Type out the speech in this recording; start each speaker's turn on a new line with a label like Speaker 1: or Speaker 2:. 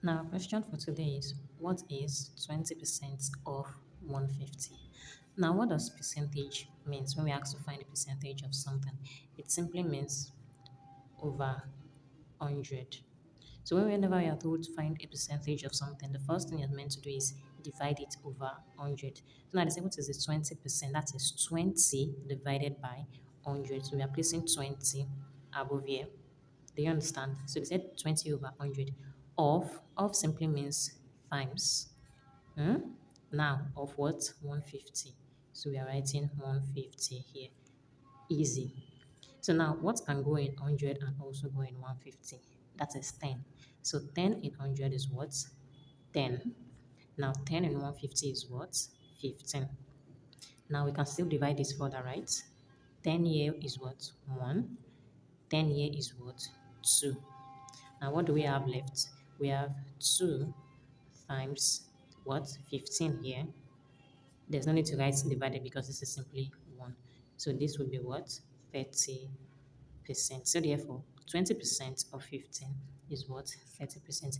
Speaker 1: Now, question for today is what is 20% of 150? Now, what does percentage means when we ask to find the percentage of something? It simply means over 100. So whenever we are told to find a percentage of something, the first thing you're meant to do is divide it over 100. So now they say what is the 20%? That is 20 divided by 100. So we are placing 20 above here. Do you understand? So they said 20 over 100. Of simply means times. Hmm? Now, of what? 150. So we are writing 150 here. Easy. So now, what can go in 100 and also go in 150? That is 10. So 10 in 100 is what? 10. Now, 10 in 150 is what? 15. Now, we can still divide this further, right? 10 here is what? 1. 10 here is what? 2. Now, what do we have left? We have 2 times what? 15 here. There's no need to write divided because this is simply 1. So this would be what? 30%. So therefore, 20% of 15 is what? 30%.